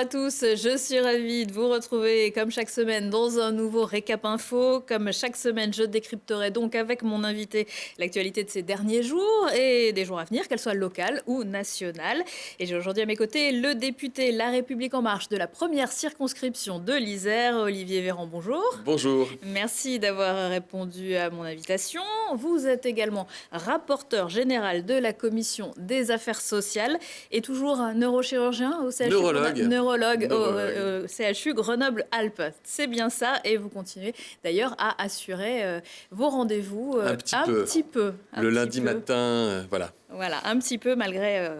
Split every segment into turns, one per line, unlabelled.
à tous, je suis ravie de vous retrouver comme chaque semaine dans un nouveau récap info. Comme chaque semaine, je décrypterai donc avec mon invité l'actualité de ces derniers jours et des jours à venir, qu'elles soient locales ou nationales. Et j'ai aujourd'hui à mes côtés le député La République En Marche de la première circonscription de l'Isère, Olivier Véran, bonjour.
Bonjour.
Merci d'avoir répondu à mon invitation. Vous êtes également rapporteur général de la commission des affaires sociales et toujours un neurochirurgien au CHU. Neurologue au CHU Grenoble-Alpes. C'est bien ça. Et vous continuez d'ailleurs à assurer vos rendez-vous
Un petit peu. Le lundi matin, voilà.
Voilà, un petit peu malgré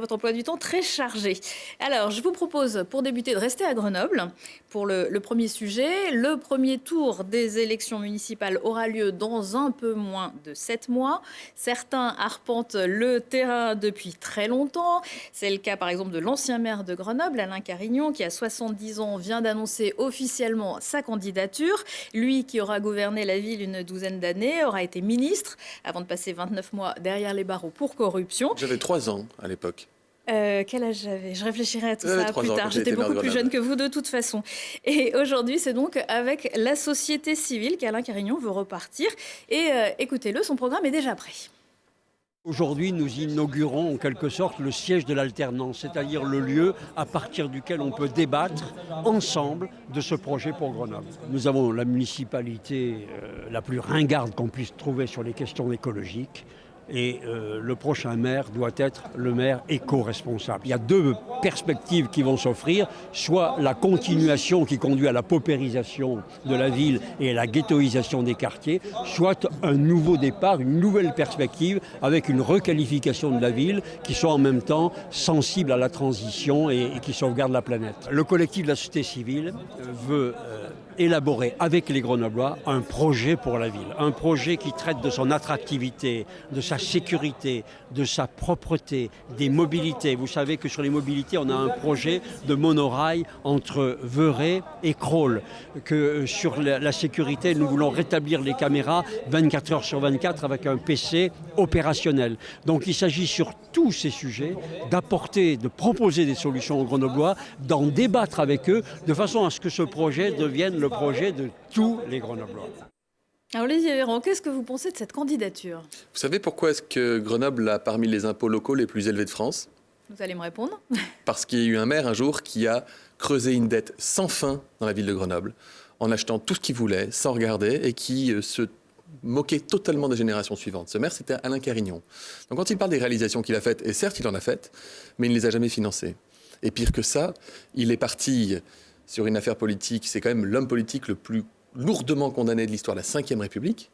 votre emploi du temps très chargé. Alors, je vous propose, pour débuter, de rester à Grenoble pour le premier sujet. Le premier tour des élections municipales aura lieu dans un peu moins de 7 mois. Certains arpentent le terrain depuis très longtemps. C'est le cas, par exemple, de l'ancien maire de Grenoble, Alain Carignon, qui, à 70 ans, vient d'annoncer officiellement sa candidature. Lui, qui aura gouverné la ville une douzaine d'années, aura été ministre avant de passer 29 mois derrière les barreaux pour corruption.
J'avais 3 ans à l'époque.
Quel âge j'avais? Je réfléchirai à tout ça plus tard. J'étais beaucoup plus jeune que vous de toute façon. Et aujourd'hui, c'est donc avec la société civile qu'Alain Carignon veut repartir. Et écoutez-le, son programme est déjà prêt.
Aujourd'hui, nous inaugurons en quelque sorte le siège de l'alternance, c'est-à-dire le lieu à partir duquel on peut débattre ensemble de ce projet pour Grenoble. Nous avons la municipalité la plus ringarde qu'on puisse trouver sur les questions écologiques. Et le prochain maire doit être le maire éco-responsable. Il y a deux perspectives qui vont s'offrir, soit la continuation qui conduit à la paupérisation de la ville et à la ghettoisation des quartiers, soit un nouveau départ, une nouvelle perspective avec une requalification de la ville qui soit en même temps sensible à la transition et qui sauvegarde la planète. Le collectif de la société civile veut élaborer avec les Grenoblois un projet pour la ville, un projet qui traite de son attractivité, de sa sécurité, de sa propreté, des mobilités. Vous savez que sur les mobilités, on a un projet de monorail entre Veurey et Crolles, que sur la sécurité, nous voulons rétablir les caméras 24 heures sur 24 avec un PC opérationnel. Donc il s'agit sur tous ces sujets d'apporter, de proposer des solutions aux Grenoblois, d'en débattre avec eux, de façon à ce que ce projet devienne le projet de tous les Grenoblois.
Alors Olivier Véran, qu'est-ce que vous pensez de cette candidature?
Vous savez pourquoi est-ce que Grenoble a parmi les impôts locaux les plus élevés de France?
Vous allez me répondre.
Parce qu'il y a eu un maire un jour qui a creusé une dette sans fin dans la ville de Grenoble, en achetant tout ce qu'il voulait, sans regarder, et qui se moquait totalement des générations suivantes. Ce maire, c'était Alain Carignon. Donc quand il parle des réalisations qu'il a faites, et certes il en a faites, mais il ne les a jamais financées. Et pire que ça, il est parti sur une affaire politique, c'est quand même l'homme politique le plus lourdement condamné de l'histoire de la Ve République.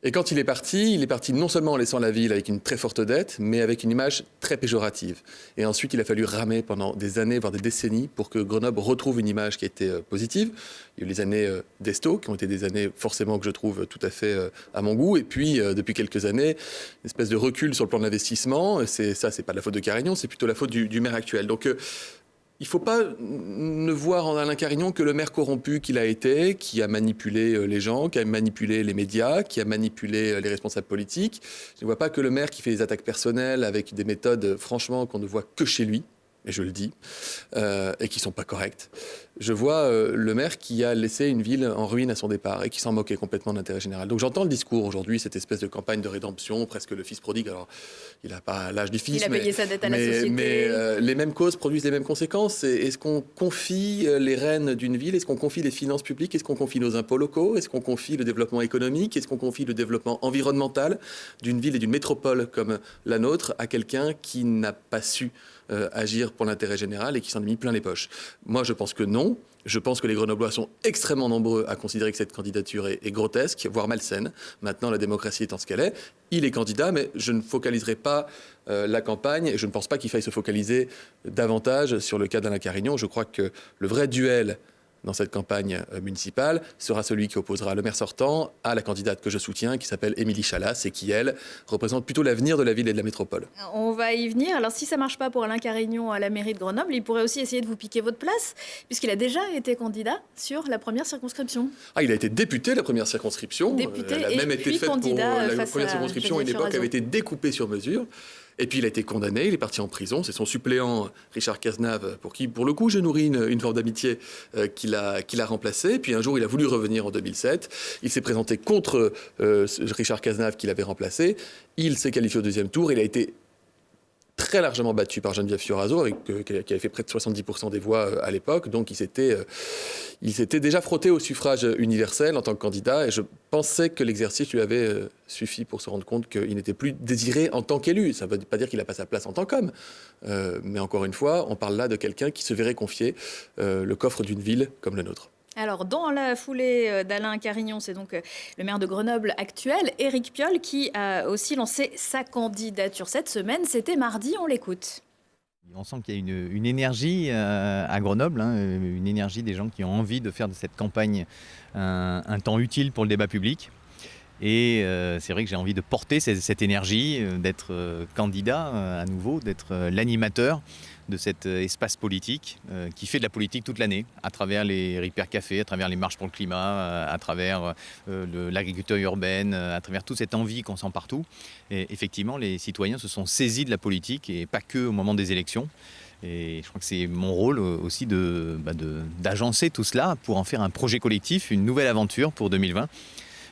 Et quand il est parti non seulement en laissant la ville avec une très forte dette, mais avec une image très péjorative. Et ensuite, il a fallu ramer pendant des années, voire des décennies, pour que Grenoble retrouve une image qui a été positive. Il y a eu les années d'Esto, qui ont été des années forcément que je trouve tout à fait à mon goût. Et puis, depuis quelques années, une espèce de recul sur le plan de l'investissement. C'est pas de la faute de Carignon, c'est plutôt la faute du maire actuel. Donc, il ne faut pas ne voir en Alain Carignon que le maire corrompu qu'il a été, qui a manipulé les gens, qui a manipulé les médias, qui a manipulé les responsables politiques. Je ne vois pas que le maire qui fait des attaques personnelles avec des méthodes, franchement, qu'on ne voit que chez lui, et je le dis, et qui ne sont pas correctes. Je vois le maire qui a laissé une ville en ruine à son départ et qui s'en moquait complètement de l'intérêt général. Donc j'entends le discours aujourd'hui, cette espèce de campagne de rédemption, presque le fils prodigue. Alors, il n'a pas l'âge du fils,
il a payé sa dette à la société.
Mais les mêmes causes produisent les mêmes conséquences. Est-ce qu'on confie les rênes d'une ville? Est-ce qu'on confie les finances publiques? Est-ce qu'on confie nos impôts locaux? Est-ce qu'on confie le développement économique? Est-ce qu'on confie le développement environnemental d'une ville et d'une métropole comme la nôtre à quelqu'un qui n'a pas su agir pour l'intérêt général et qui s'en est mis plein les poches? Moi, je pense que non. Je pense que les Grenoblois sont extrêmement nombreux à considérer que cette candidature est grotesque, voire malsaine. Maintenant, la démocratie étant ce qu'elle est, il est candidat, mais je ne focaliserai pas la campagne et je ne pense pas qu'il faille se focaliser davantage sur le cas d'Alain Carignon. Je crois que le vrai duel dans cette campagne municipale sera celui qui opposera le maire sortant à la candidate que je soutiens, qui s'appelle Émilie Chalas et qui, elle, représente plutôt l'avenir de la ville et de la métropole.
On va y venir. Alors, si ça ne marche pas pour Alain Carignon à la mairie de Grenoble, il pourrait aussi essayer de vous piquer votre place, puisqu'il a déjà été candidat sur la première circonscription.
Ah, il a été député de la première circonscription.
Député
elle a
et
même été
puis
faite pour
candidat
la première circonscription. À une époque, avait été découpée sur mesure. Et puis il a été condamné, il est parti en prison. C'est son suppléant Richard Cazenave, pour qui, pour le coup, je nourris une forme d'amitié, qui l'a remplacé. Puis un jour, il a voulu revenir en 2007. Il s'est présenté contre Richard Cazenave, qui l'avait remplacé. Il s'est qualifié au deuxième tour. Il a été très largement battu par Geneviève Fioraso, qui avait fait près de 70% des voix à l'époque. Donc il s'était déjà frotté au suffrage universel en tant que candidat. Et je pensais que l'exercice lui avait suffi pour se rendre compte qu'il n'était plus désiré en tant qu'élu. Ça ne veut pas dire qu'il n'a pas sa place en tant qu'homme. Mais encore une fois, on parle là de quelqu'un qui se verrait confier le coffre d'une ville comme le nôtre.
Alors, dans la foulée d'Alain Carignon, c'est donc le maire de Grenoble actuel, Éric Piolle, qui a aussi lancé sa candidature cette semaine. C'était mardi, on l'écoute.
On sent qu'il y a une énergie à Grenoble, une énergie des gens qui ont envie de faire de cette campagne un temps utile pour le débat public. Et c'est vrai que j'ai envie de porter cette énergie, d'être candidat à nouveau, d'être l'animateur de cet espace politique qui fait de la politique toute l'année, à travers les Ripper Café, à travers les marches pour le climat, à travers l'agriculture urbaine, à travers toute cette envie qu'on sent partout. Et effectivement, les citoyens se sont saisis de la politique et pas que au moment des élections. Et je crois que c'est mon rôle aussi d'agencer tout cela pour en faire un projet collectif, une nouvelle aventure pour 2020.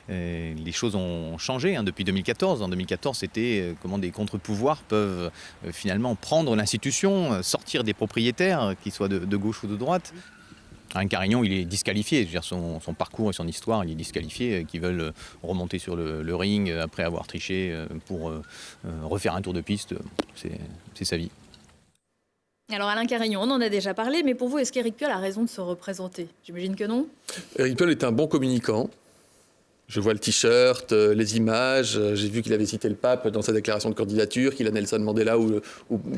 Les choses ont changé depuis 2014. En 2014, c'était comment des contre-pouvoirs peuvent finalement prendre l'institution, sortir des propriétaires, qu'ils soient de gauche ou de droite. Alain Carignon, il est disqualifié. Je veux dire, son parcours et son histoire, il est disqualifié. Qui veulent remonter sur le ring après avoir triché pour refaire un tour de piste, c'est sa vie.
Alors Alain Carignon, on en a déjà parlé, mais pour vous, est-ce qu'Éric Piolle a raison de se représenter? J'imagine que non.
Éric Piolle est un bon communicant. Je vois le t-shirt, les images. J'ai vu qu'il avait cité le pape dans sa déclaration de candidature, qu'il a Nelson Mandela ou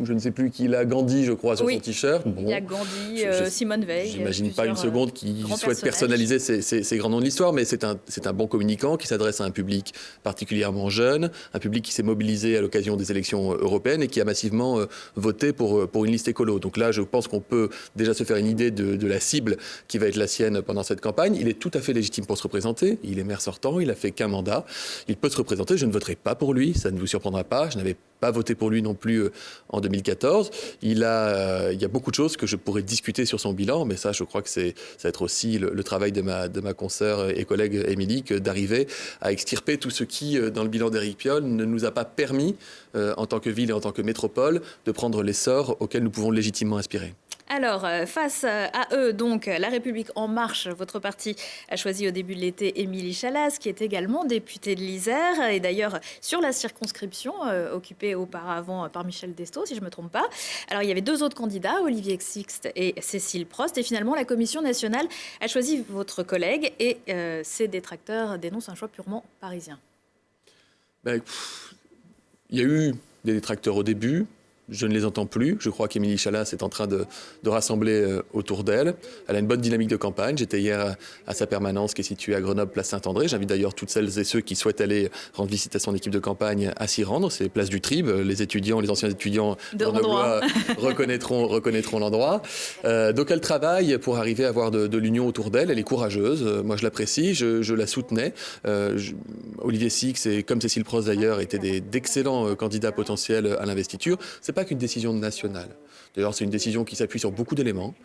je ne sais plus qui a Gandhi, je crois, sur son t-shirt.
Bon, il y a Gandhi, Simone Veil.
J'imagine pas une seconde qu'il souhaite personnaliser ces grands noms de l'histoire, mais c'est un bon communicant qui s'adresse à un public particulièrement jeune, un public qui s'est mobilisé à l'occasion des élections européennes et qui a massivement voté pour une liste écolo. Donc là, je pense qu'on peut déjà se faire une idée de la cible qui va être la sienne pendant cette campagne. Il est tout à fait légitime pour se représenter. Il est maire sortant. Il n'a fait qu'un mandat. Il peut se représenter. Je ne voterai pas pour lui. Ça ne vous surprendra pas. Je n'avais pas voté pour lui non plus en 2014. Il y a beaucoup de choses que je pourrais discuter sur son bilan, mais ça, je crois que ça va être aussi le travail de ma consoeur et collègue Émilie, d'arriver à extirper tout ce qui, dans le bilan d'Éric Piolle, ne nous a pas permis, en tant que ville et en tant que métropole, de prendre l'essor auquel nous pouvons légitimement aspirer.
Alors, face à eux, donc, La République En Marche, votre parti a choisi au début de l'été Émilie Chalas, qui est également députée de l'Isère, et d'ailleurs sur la circonscription occupée auparavant par Michel Destot, si je ne me trompe pas. Alors, il y avait deux autres candidats, Olivier Sixt et Cécile Prost, et finalement, la Commission nationale a choisi votre collègue, et ses détracteurs dénoncent un choix purement parisien.
Il y a eu des détracteurs au début. Je ne les entends plus. Je crois qu'Émilie Chalas est en train de rassembler autour d'elle. Elle a une bonne dynamique de campagne. J'étais hier à sa permanence qui est située à Grenoble, place Saint-André. J'invite d'ailleurs toutes celles et ceux qui souhaitent aller rendre visite à son équipe de campagne à s'y rendre. C'est place du Trib. Les anciens étudiants grenoblois reconnaîtront l'endroit. Donc elle travaille pour arriver à avoir de l'union autour d'elle. Elle est courageuse. Moi, je l'apprécie. Je la soutenais. Olivier Sixt et comme Cécile Prost d'ailleurs étaient d'excellents candidats potentiels à l'investiture. C'est pas qu'une décision nationale. D'ailleurs, c'est une décision qui s'appuie sur beaucoup d'éléments,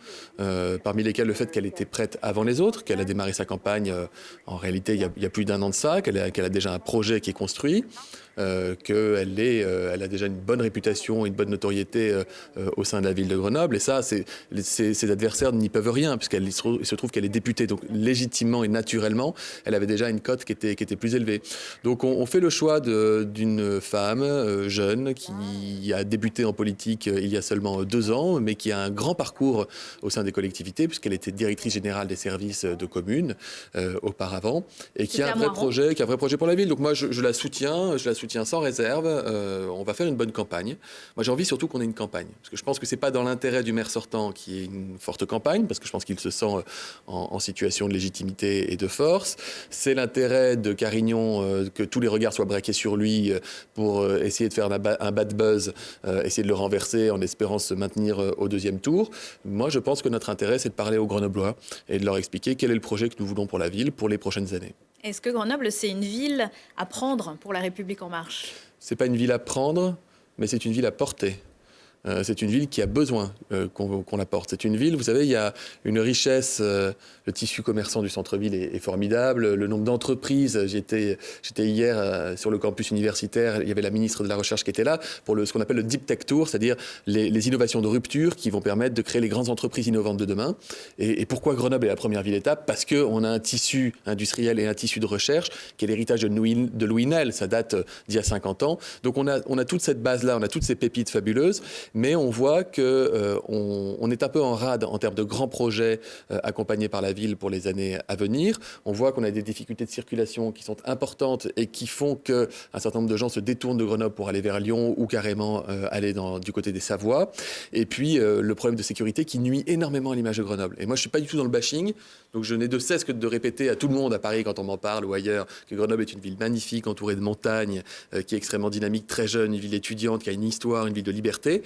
parmi lesquels le fait qu'elle était prête avant les autres, qu'elle a démarré sa campagne, en réalité, il y a plus d'un an de ça, qu'elle a déjà un projet qui est construit, qu'elle a déjà une bonne réputation et une bonne notoriété au sein de la ville de Grenoble. Et ça, ses adversaires n'y peuvent rien, puisqu'il se trouve qu'elle est députée. Donc, légitimement et naturellement, elle avait déjà une cote qui était plus élevée. Donc, on fait le choix d'une femme jeune qui a débuté en politique il y a seulement 2 ans, mais qui a un grand parcours au sein des collectivités, puisqu'elle était directrice générale des services de communes auparavant, et qui a un vrai projet pour la ville. Donc moi, je la soutiens sans réserve. On va faire une bonne campagne. Moi, j'ai envie surtout qu'on ait une campagne, parce que je pense que c'est pas dans l'intérêt du maire sortant qu'il y ait une forte campagne, parce que je pense qu'il se sent en situation de légitimité et de force. C'est l'intérêt de Carignon que tous les regards soient braqués sur lui pour essayer de faire un bad buzz, essayer de le renverser en espérant se maintenir au deuxième tour. Moi, je pense que notre intérêt, c'est de parler aux Grenoblois et de leur expliquer quel est le projet que nous voulons pour la ville pour les prochaines années.
Est-ce que Grenoble, c'est une ville à prendre pour La République En Marche ?
C'est pas une ville à prendre. mais c'est une ville à portée. C'est une ville qui a besoin qu'on la porte. C'est une ville, vous savez, il y a une richesse, le tissu commerçant du centre-ville est formidable, le nombre d'entreprises, j'étais hier sur le campus universitaire, il y avait la ministre de la Recherche qui était là, pour ce qu'on appelle le Deep Tech Tour, c'est-à-dire les innovations de rupture qui vont permettre de créer les grandes entreprises innovantes de demain. Et pourquoi Grenoble est la première ville étape? Parce qu'on a un tissu industriel et un tissu de recherche qui est l'héritage de Louis Nel, ça date d'il y a 50 ans. Donc on a toute cette base-là, on a toutes ces pépites fabuleuses, mais on voit qu'on est un peu en rade en termes de grands projets accompagnés par la ville pour les années à venir. On voit qu'on a des difficultés de circulation qui sont importantes et qui font qu'un certain nombre de gens se détournent de Grenoble pour aller vers Lyon ou carrément aller du côté des Savoies. Et puis le problème de sécurité qui nuit énormément à l'image de Grenoble. Et moi, je ne suis pas du tout dans le bashing, donc je n'ai de cesse que de répéter à tout le monde à Paris quand on m'en parle ou ailleurs que Grenoble est une ville magnifique, entourée de montagnes, qui est extrêmement dynamique, très jeune, une ville étudiante, qui a une histoire, une ville de liberté.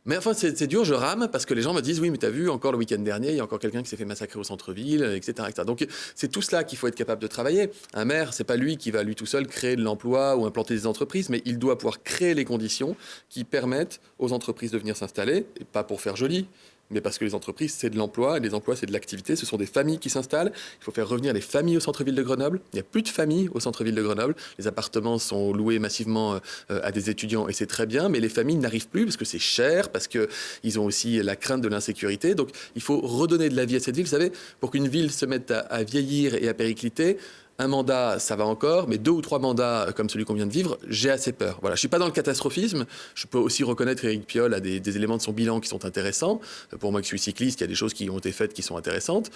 Mais enfin, c'est dur, je rame, parce que les gens me disent « Oui, mais t'as vu, encore le week-end dernier, il y a encore quelqu'un qui s'est fait massacrer au centre-ville, etc. etc. » Donc, c'est tout cela qu'il faut être capable de travailler. Un maire, c'est pas lui qui va, lui tout seul, créer de l'emploi ou implanter des entreprises, mais il doit pouvoir créer les conditions qui permettent aux entreprises de venir s'installer, et pas pour faire joli, mais parce que les entreprises, c'est de l'emploi, et les emplois, c'est de l'activité. Ce sont des familles qui s'installent. Il faut faire revenir les familles au centre-ville de Grenoble. Il n'y a plus de familles au centre-ville de Grenoble. Les appartements sont loués massivement à des étudiants, et c'est très bien, mais les familles n'arrivent plus parce que c'est cher, parce qu'ils ont aussi la crainte de l'insécurité. Donc, il faut redonner de la vie à cette ville. Vous savez, pour qu'une ville se mette à vieillir et à péricliter, un mandat, ça va encore, mais 2 ou 3 mandats comme celui qu'on vient de vivre, j'ai assez peur. Voilà, je ne suis pas dans le catastrophisme. Je peux aussi reconnaître qu'Éric Piolle a des éléments de son bilan qui sont intéressants. Pour moi qui suis cycliste, il y a des choses qui ont été faites qui sont intéressantes.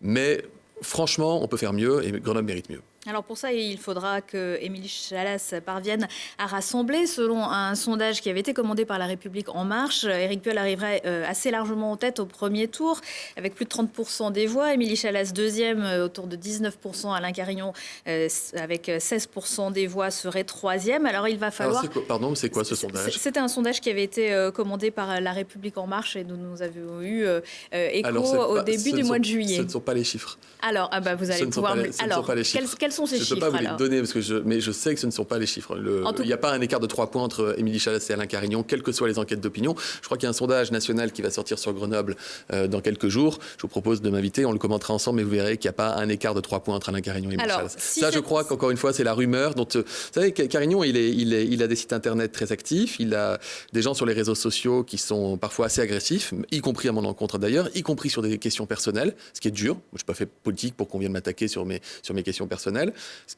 Mais franchement, on peut faire mieux et Grenoble mérite mieux.
Alors pour ça, il faudra que Émilie Chalas parvienne à rassembler. Selon un sondage qui avait été commandé par La République En Marche, Éric Piolle arriverait assez largement en tête au premier tour, avec plus de 30% des voix. Émilie Chalas, deuxième, autour de 19%. Alain Carignon, avec 16% des voix, serait troisième. Alors il va falloir...
C'est quoi ce sondage?
C'était un sondage qui avait été commandé par La République En Marche et dont nous avions eu écho au début du mois de juillet.
Ce ne sont pas les chiffres.
Alors, vous allez pouvoir... Alors, quels sont ces chiffres?
Je ne peux pas vous les donner, mais je sais que ce ne sont pas les chiffres. Il n'y a pas un écart de 3 points entre Émilie Chalas et Alain Carignon, quelles que soient les enquêtes d'opinion. Je crois qu'il y a un sondage national qui va sortir sur Grenoble dans quelques jours. Je vous propose de m'inviter, on le commentera ensemble, mais vous verrez qu'il n'y a pas un écart de 3 points entre Alain Carignon et Émilie Chalas. Je crois qu'encore une fois, c'est la rumeur. Vous savez, Carignon, il a des sites internet très actifs, il a des gens sur les réseaux sociaux qui sont parfois assez agressifs, y compris à mon encontre d'ailleurs, y compris sur des questions personnelles, ce qui est dur. Je n'ai pas fait politique pour qu'on vienne m'attaquer sur mes questions personnelles.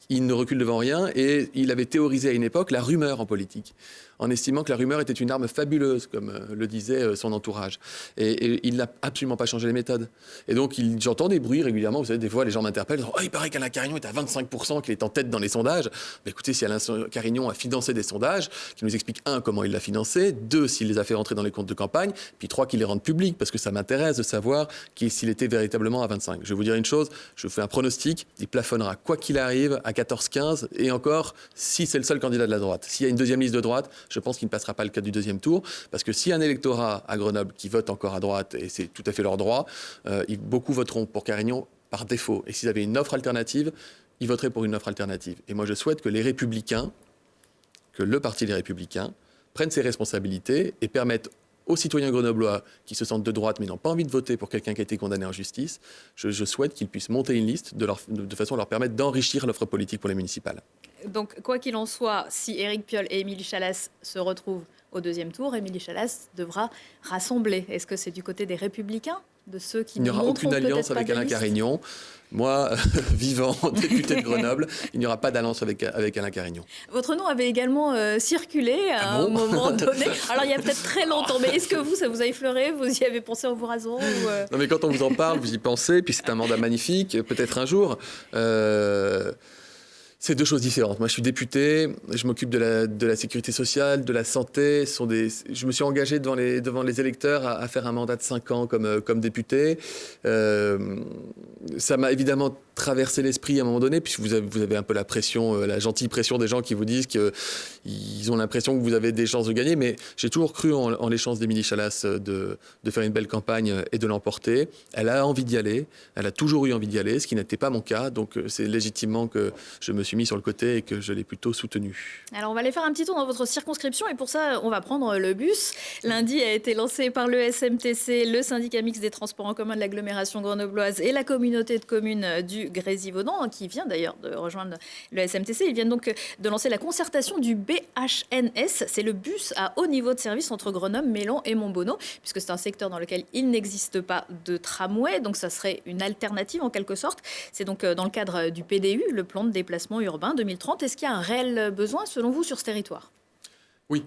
Il ne recule devant rien et il avait théorisé à une époque la rumeur en politique, en estimant que la rumeur était une arme fabuleuse, comme le disait son entourage. Et il n'a absolument pas changé les méthodes. Et donc, j'entends des bruits régulièrement. Vous savez, des fois, les gens m'interpellent, disant, il paraît qu'Alain Carignon est à 25%, qu'il est en tête dans les sondages. Mais écoutez, si Alain Carignon a financé des sondages, qu'il nous explique, 1, comment il l'a financé, 2, s'il les a fait rentrer dans les comptes de campagne, puis 3, qu'il les rende publics, parce que ça m'intéresse de savoir s'il était véritablement à 25. Je vais vous dire une chose, je fais un pronostic, il plafonnera, quoi qu'il arrive, à 14-15, et encore, si c'est le seul candidat de la droite. S'il y a une deuxième liste de droite, je pense qu'il ne passera pas le cas du deuxième tour, parce que s'il y a un électorat à Grenoble qui vote encore à droite, et c'est tout à fait leur droit, beaucoup voteront pour Carignon par défaut. Et s'ils avaient une offre alternative, ils voteraient pour une offre alternative. Et moi, je souhaite que les Républicains, que le Parti des Républicains, prennent ses responsabilités et permettent aux citoyens grenoblois qui se sentent de droite mais n'ont pas envie de voter pour quelqu'un qui a été condamné en justice, je souhaite qu'ils puissent monter une liste de façon à leur permettre d'enrichir l'offre politique pour les municipales.
Donc, quoi qu'il en soit, si Éric Piolle et Émilie Chalas se retrouvent au deuxième tour, Émilie Chalas devra rassembler. Est-ce que c'est du côté des Républicains, de ceux qui ne montreront peut-être pas de liste ?
Il n'y aura aucune alliance avec Alain Carignon. Moi, vivant, député de Grenoble, il n'y aura pas d'alliance avec Alain Carignon.
Votre nom avait également circulé à un moment donné. Alors, il y a peut-être très longtemps. Mais est-ce que ça vous a effleuré? Vous y avez pensé en vous rasant
Non, mais quand on vous en parle, vous y pensez. Puis c'est un mandat magnifique, peut-être un jour. C'est deux choses différentes. Moi, je suis député, je m'occupe de la sécurité sociale, de la santé. Je me suis engagé devant les électeurs à faire un mandat de 5 ans comme député. Ça m'a évidemment traversé l'esprit à un moment donné, puisque vous avez un peu la pression, la gentille pression des gens qui vous disent qu'ils ont l'impression que vous avez des chances de gagner. Mais j'ai toujours cru en les chances d'Émilie Chalas de faire une belle campagne et de l'emporter. Elle a envie d'y aller. Elle a toujours eu envie d'y aller, ce qui n'était pas mon cas. Donc, c'est légitimement que je me suis suis mis sur le côté et que je l'ai plutôt soutenu.
Alors, on va aller faire un petit tour dans votre circonscription et pour ça, on va prendre le bus. Lundi a été lancé par le SMTC, le syndicat mixte des transports en commun de l'agglomération grenobloise et la communauté de communes du Grésivaudan, qui vient d'ailleurs de rejoindre le SMTC. Ils viennent donc de lancer la concertation du BHNS. C'est le bus à haut niveau de service entre Grenoble, Mélan et Montbonneau, puisque c'est un secteur dans lequel il n'existe pas de tramway, donc ça serait une alternative en quelque sorte. C'est donc dans le cadre du PDU, le plan de déplacement urbain 2030. Est-ce qu'il y a un réel besoin, selon vous, sur ce territoire ?
Oui,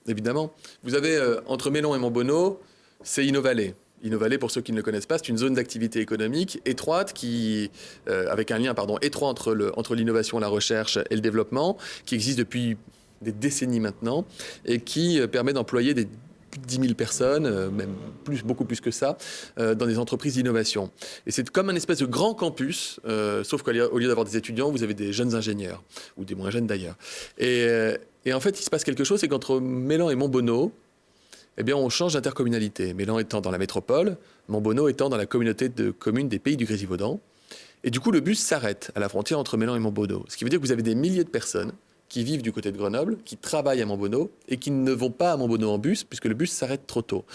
évidemment. Vous avez entre Mélan et Montbonneau, c'est Innovallée. Innovallée, pour ceux qui ne le connaissent pas, c'est une zone d'activité économique étroite avec un lien étroit entre l'innovation, la recherche et le développement, qui existe depuis des décennies maintenant et qui permet d'employer plus de 10 000 personnes, même beaucoup plus que ça, dans des entreprises d'innovation. Et c'est comme un espèce de grand campus, sauf qu'au lieu d'avoir des étudiants, vous avez des jeunes ingénieurs, ou des moins jeunes d'ailleurs. Et en fait, il se passe quelque chose, c'est qu'entre Mélan et Montbonneau, eh bien, on change d'intercommunalité. Mélan étant dans la métropole, Montbonneau étant dans la communauté de communes des Pays du Grésivaudan. Et du coup, le bus s'arrête à la frontière entre Mélan et Montbonneau. Ce qui veut dire que vous avez des milliers de personnes qui vivent du côté de Grenoble, qui travaillent à Montbonneau et qui ne vont pas à Montbonneau en bus puisque le bus s'arrête trop tôt.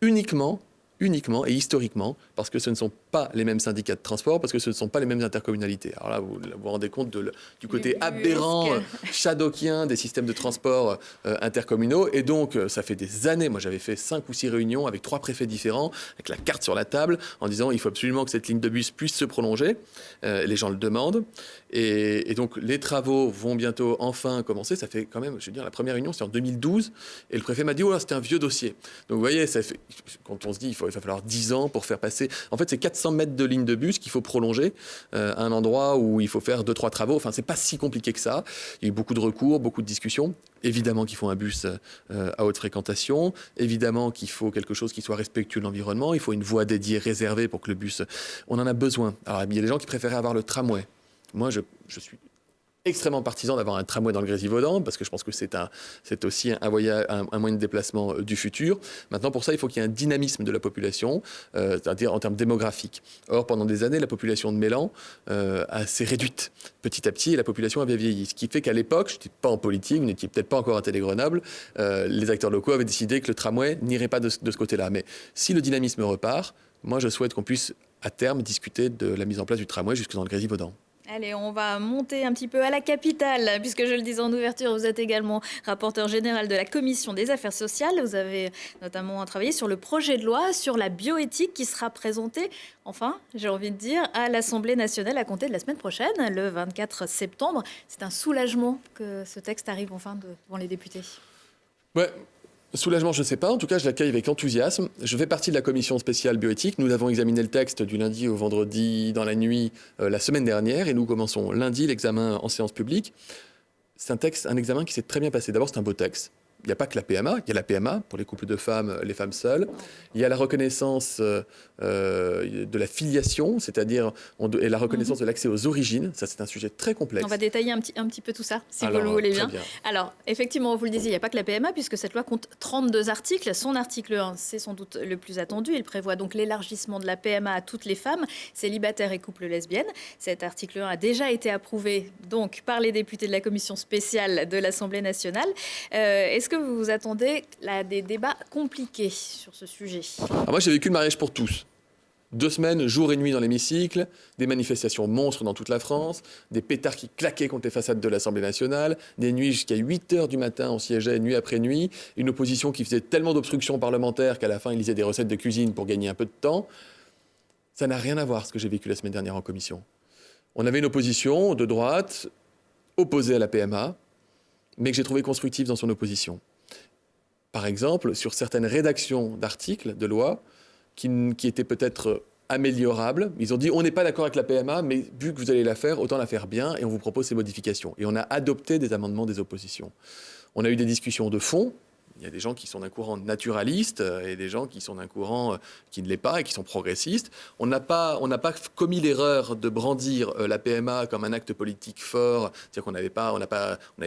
Uniquement et historiquement, parce que ce ne sont pas les mêmes syndicats de transport, parce que ce ne sont pas les mêmes intercommunalités. Alors là, vous vous rendez compte du côté aberrant, shadokien des systèmes de transport intercommunaux. Et donc, ça fait des années, moi j'avais fait 5 ou 6 réunions avec 3 préfets différents, avec la carte sur la table, en disant il faut absolument que cette ligne de bus puisse se prolonger. Les gens le demandent. Et donc, les travaux vont bientôt enfin commencer. Ça fait quand même, je veux dire, la première réunion, c'était en 2012. Et le préfet m'a dit, oh là, c'était un vieux dossier. Donc, vous voyez, quand on se dit, il va falloir 10 ans pour faire passer. En fait, c'est 400 mètres de ligne de bus qu'il faut prolonger à un endroit où il faut faire 2-3 travaux. Enfin, c'est pas si compliqué que ça. Il y a eu beaucoup de recours, beaucoup de discussions. Évidemment qu'il faut un bus à haute fréquentation. Évidemment qu'il faut quelque chose qui soit respectueux de l'environnement. Il faut une voie dédiée, réservée pour que le bus... On en a besoin. Alors, il y a des gens qui préféraient avoir le tramway. Moi, je suis extrêmement partisan d'avoir un tramway dans le Grésivaudan, parce que je pense que c'est aussi un moyen de déplacement du futur. Maintenant, pour ça, il faut qu'il y ait un dynamisme de la population, c'est-à-dire en termes démographiques. Or, pendant des années, la population de Mélan s'est réduite petit à petit, et la population avait vieilli. Ce qui fait qu'à l'époque, je n'étais pas en politique, vous n'étiez peut-être pas encore à Télé Grenoble, les acteurs locaux avaient décidé que le tramway n'irait pas de ce côté-là. Mais si le dynamisme repart, moi, je souhaite qu'on puisse, à terme, discuter de la mise en place du tramway jusque dans le Grésivaudan.
Allez, on va monter un petit peu à la capitale, puisque je le disais en ouverture, vous êtes également rapporteur général de la Commission des affaires sociales. Vous avez notamment travaillé sur le projet de loi sur la bioéthique qui sera présenté, enfin, j'ai envie de dire, à l'Assemblée nationale à compter de la semaine prochaine, le 24 septembre. C'est un soulagement que ce texte arrive enfin devant les députés.
Ouais. Soulagement, je ne sais pas. En tout cas, je l'accueille avec enthousiasme. Je fais partie de la commission spéciale bioéthique. Nous avons examiné le texte du lundi au vendredi dans la nuit la semaine dernière et nous commençons lundi l'examen en séance publique. C'est un examen qui s'est très bien passé. D'abord, c'est un beau texte. Il n'y a pas que la PMA. Il y a la PMA pour les couples de femmes, les femmes seules. Il y a la reconnaissance de la filiation, c'est-à-dire et la reconnaissance de l'accès aux origines. Ça, c'est un sujet très complexe.
On va détailler un petit peu tout ça, si vous le voulez bien. Alors, effectivement, vous le disiez, il n'y a pas que la PMA, puisque cette loi compte 32 articles. Son article 1, c'est sans doute le plus attendu. Il prévoit donc l'élargissement de la PMA à toutes les femmes, célibataires et couples lesbiennes. Cet article 1 a déjà été approuvé donc, par les députés de la commission spéciale de l'Assemblée nationale. Est-ce que vous vous attendez à des débats compliqués sur ce sujet ?
Alors moi, j'ai vécu le mariage pour tous. 2 semaines, jour et nuit dans l'hémicycle, des manifestations monstres dans toute la France, des pétards qui claquaient contre les façades de l'Assemblée nationale, des nuits jusqu'à 8h du matin, on siégeait nuit après nuit, une opposition qui faisait tellement d'obstructions parlementaires qu'à la fin, ils lisaient des recettes de cuisine pour gagner un peu de temps. Ça n'a rien à voir, ce que j'ai vécu la semaine dernière en commission. On avait une opposition de droite, opposée à la PMA, mais que j'ai trouvé constructive dans son opposition. Par exemple, sur certaines rédactions d'articles de loi, qui étaient peut-être améliorables. Ils ont dit, on n'est pas d'accord avec la PMA, mais vu que vous allez la faire, autant la faire bien, et on vous propose ces modifications. Et on a adopté des amendements des oppositions. On a eu des discussions de fond. Il y a des gens qui sont d'un courant naturaliste et des gens qui sont d'un courant qui ne l'est pas et qui sont progressistes. On n'a pas commis l'erreur de brandir la PMA comme un acte politique fort. C'est-à-dire qu'on n'avait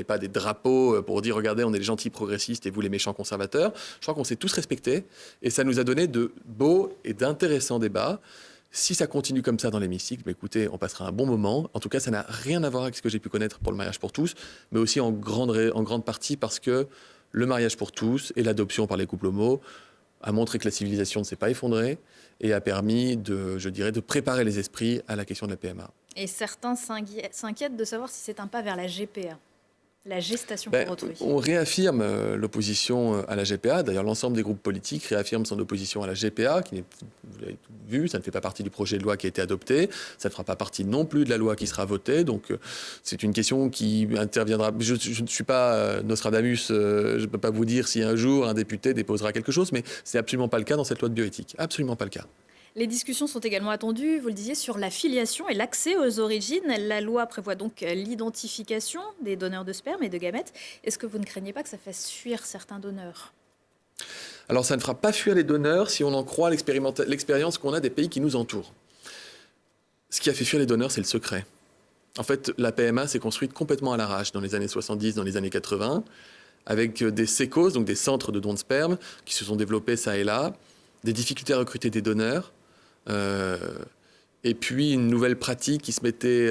pas des drapeaux pour dire, regardez, on est les gentils progressistes et vous les méchants conservateurs. Je crois qu'on s'est tous respectés et ça nous a donné de beaux et d'intéressants débats. Si ça continue comme ça dans l'hémicycle, écoutez, on passera un bon moment. En tout cas, ça n'a rien à voir avec ce que j'ai pu connaître pour le mariage pour tous, mais aussi en grande partie parce que le mariage pour tous et l'adoption par les couples homo a montré que la civilisation ne s'est pas effondrée et a permis de préparer les esprits à la question de la PMA.
Et certains s'inquiètent de savoir si c'est un pas vers la GPA, la gestation pour autrui.
On réaffirme l'opposition à la GPA. D'ailleurs, l'ensemble des groupes politiques réaffirment son opposition à la GPA, qui n'est, vous l'avez vu, ça ne fait pas partie du projet de loi qui a été adopté. Ça ne fera pas partie non plus de la loi qui sera votée. Donc, c'est une question qui interviendra. Je ne suis pas Nostradamus. Je ne peux pas vous dire si un jour un député déposera quelque chose, mais ce n'est absolument pas le cas dans cette loi de bioéthique. Absolument pas le cas.
Les discussions sont également attendues, vous le disiez, sur la filiation et l'accès aux origines. La loi prévoit donc l'identification des donneurs de sperme et de gamètes. Est-ce que vous ne craignez pas que ça fasse fuir certains donneurs ?
Alors, ça ne fera pas fuir les donneurs si on en croit l'expérience qu'on a des pays qui nous entourent. Ce qui a fait fuir les donneurs, c'est le secret. En fait, la PMA s'est construite complètement à l'arrache dans les années 70, dans les années 80, avec des sécos, donc des centres de dons de sperme, qui se sont développés ça et là, des difficultés à recruter des donneurs, et puis une nouvelle pratique qui se mettait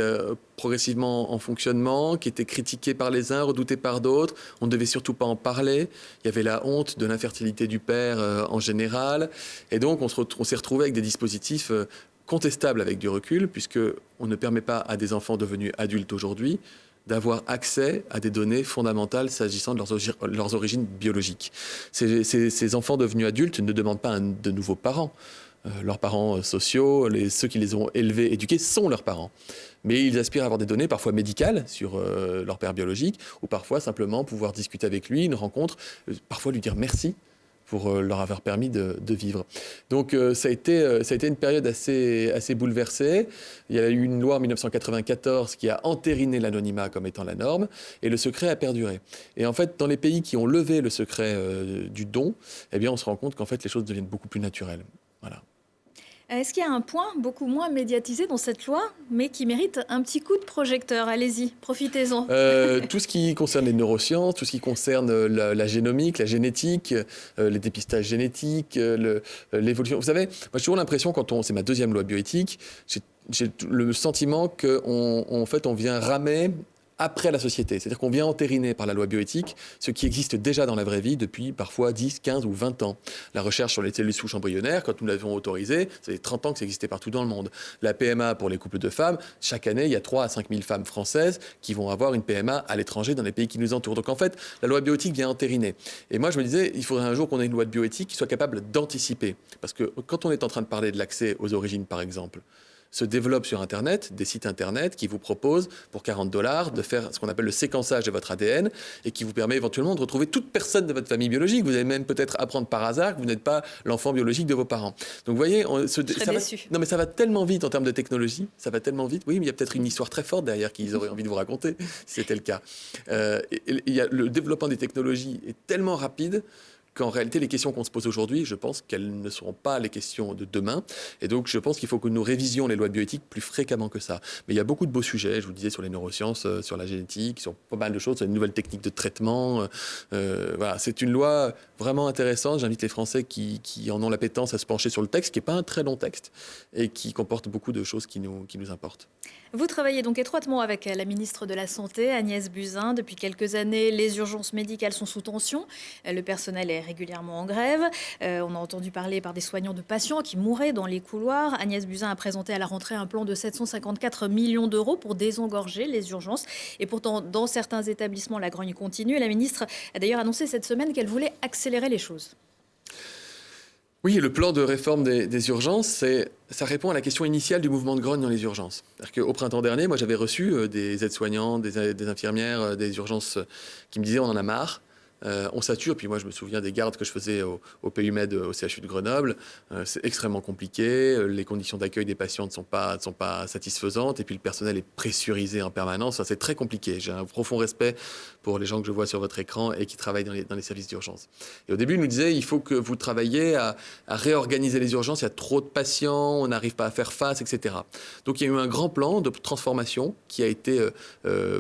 progressivement en fonctionnement, qui était critiquée par les uns, redoutée par d'autres. On ne devait surtout pas en parler. Il y avait la honte de l'infertilité du père en général. Et donc on s'est retrouvé avec des dispositifs contestables avec du recul, puisqu'on ne permet pas à des enfants devenus adultes aujourd'hui d'avoir accès à des données fondamentales s'agissant de leurs origines biologiques. Ces enfants devenus adultes ne demandent pas de nouveaux parents. Leurs parents sociaux, ceux qui les ont élevés, éduqués, sont leurs parents. Mais ils aspirent à avoir des données parfois médicales sur leur père biologique, ou parfois simplement pouvoir discuter avec lui, une rencontre, parfois lui dire merci pour leur avoir permis de vivre. Donc ça a été une période assez bouleversée. Il y a eu une loi en 1994 qui a entériné l'anonymat comme étant la norme, et le secret a perduré. Et en fait, dans les pays qui ont levé le secret du don, eh bien, on se rend compte qu'en fait, les choses deviennent beaucoup plus naturelles. Voilà.
Est-ce qu'il y a un point beaucoup moins médiatisé dans cette loi, mais qui mérite un petit coup de projecteur ? Allez-y, profitez-en.
Tout ce qui concerne les neurosciences, tout ce qui concerne la génomique, la génétique, les dépistages génétiques, l'évolution. Vous savez, moi j'ai toujours l'impression, c'est ma deuxième loi bioéthique, j'ai le sentiment qu'en fait on vient ramer après la société. C'est-à-dire qu'on vient entériner par la loi bioéthique ce qui existe déjà dans la vraie vie depuis parfois 10, 15 ou 20 ans. La recherche sur les cellules souches embryonnaires, quand nous l'avons autorisée, ça fait 30 ans que ça existait partout dans le monde. La PMA pour les couples de femmes, chaque année, il y a 3 à 5 000 femmes françaises qui vont avoir une PMA à l'étranger dans les pays qui nous entourent. Donc en fait, la loi bioéthique vient entériner. Et moi, je me disais, il faudrait un jour qu'on ait une loi de bioéthique qui soit capable d'anticiper. Parce que quand on est en train de parler de l'accès aux origines, par exemple, se développent sur Internet des sites Internet qui vous proposent pour $40 de faire ce qu'on appelle le séquençage de votre ADN et qui vous permet éventuellement de retrouver toute personne de votre famille biologique. Vous allez même peut-être apprendre par hasard que vous n'êtes pas l'enfant biologique de vos parents. Donc vous voyez, ça va tellement vite en termes de technologie, ça va tellement vite. Oui, mais il y a peut-être une histoire très forte derrière qu'ils auraient envie de vous raconter, si c'était le cas. Le développement des technologies est tellement rapide qu'en réalité, les questions qu'on se pose aujourd'hui, je pense qu'elles ne seront pas les questions de demain. Et donc, je pense qu'il faut que nous révisions les lois de bioéthique plus fréquemment que ça. Mais il y a beaucoup de beaux sujets, je vous le disais, sur les neurosciences, sur la génétique, sur pas mal de choses, sur les nouvelles techniques de traitement. Voilà, c'est une loi vraiment intéressante. J'invite les Français qui en ont l'appétence à se pencher sur le texte, qui n'est pas un très long texte, et qui comporte beaucoup de choses qui nous importent.
Vous travaillez donc étroitement avec la ministre de la Santé, Agnès Buzyn. Depuis quelques années, les urgences médicales sont sous tension. Le personnel est régulièrement en grève. On a entendu parler par des soignants de patients qui mouraient dans les couloirs. Agnès Buzyn a présenté à la rentrée un plan de 754 millions d'euros pour désengorger les urgences. Et pourtant, dans certains établissements, la grogne continue. Et la ministre a d'ailleurs annoncé cette semaine qu'elle voulait accélérer les choses.
Oui, le plan de réforme des urgences, ça répond à la question initiale du mouvement de grogne dans les urgences. C'est-à-dire qu'au printemps dernier, moi j'avais reçu des aides-soignants, des infirmières, des urgences qui me disaient on en a marre. On sature, puis moi je me souviens des gardes que je faisais au PUMed, au CHU de Grenoble. C'est extrêmement compliqué, les conditions d'accueil des patients ne sont pas satisfaisantes, et puis le personnel est pressurisé en permanence. Enfin, c'est très compliqué. J'ai un profond respect pour les gens que je vois sur votre écran et qui travaillent dans les services d'urgence. Et au début, ils nous disaient, il faut que vous travailliez à réorganiser les urgences, il y a trop de patients, on n'arrive pas à faire face, etc. Donc il y a eu un grand plan de transformation qui a été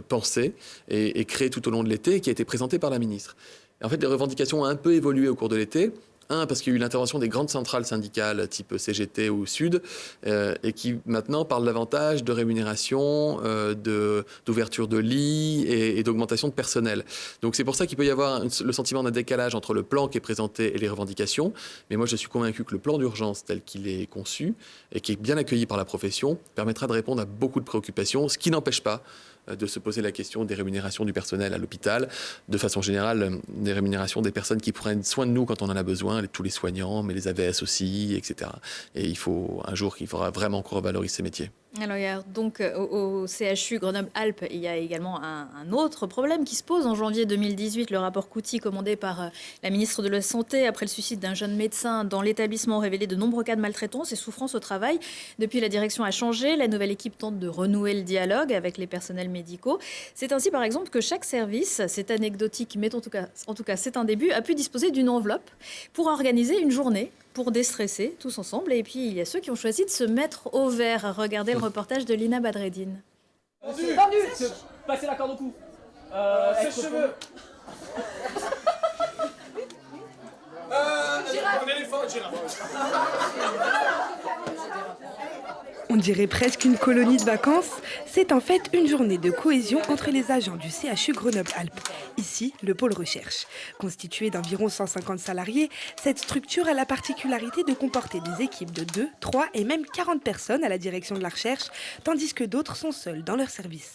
pensé et créé tout au long de l'été et qui a été présenté par la ministre. En fait, les revendications ont un peu évolué au cours de l'été. Un, parce qu'il y a eu l'intervention des grandes centrales syndicales type CGT ou Sud, et qui maintenant parlent davantage de rémunération, d'ouverture de lits et d'augmentation de personnel. Donc c'est pour ça qu'il peut y avoir le sentiment d'un décalage entre le plan qui est présenté et les revendications. Mais moi je suis convaincu que le plan d'urgence tel qu'il est conçu et qui est bien accueilli par la profession permettra de répondre à beaucoup de préoccupations, ce qui n'empêche pas de se poser la question des rémunérations du personnel à l'hôpital, de façon générale, des rémunérations des personnes qui prennent soin de nous quand on en a besoin, tous les soignants, mais les AVS aussi, etc. Et il faudra vraiment qu'on revalorise ces métiers.
Alors, il y a donc au CHU Grenoble-Alpes, il y a également un autre problème qui se pose. En janvier 2018, le rapport Couty, commandé par la ministre de la Santé après le suicide d'un jeune médecin dans l'établissement, révélé de nombreux cas de maltraitance et souffrance au travail. Depuis, la direction a changé. La nouvelle équipe tente de renouer le dialogue avec les personnels médicaux. C'est ainsi, par exemple, que chaque service, c'est anecdotique, mais en tout cas, c'est un début, a pu disposer d'une enveloppe pour organiser une journée pour déstresser tous ensemble. Et puis, il y a ceux qui ont choisi de se mettre au vert. Regardez le reportage de Lina Badreddine.
Tendu. Passer la corde au cou. Ses cheveux. Un éléphant, girafe.
On dirait presque une colonie de vacances. C'est en fait une journée de cohésion entre les agents du CHU Grenoble-Alpes. Ici, le pôle recherche. Constitué d'environ 150 salariés, cette structure a la particularité de comporter des équipes de 2, 3 et même 40 personnes à la direction de la recherche, tandis que d'autres sont seuls dans leur service.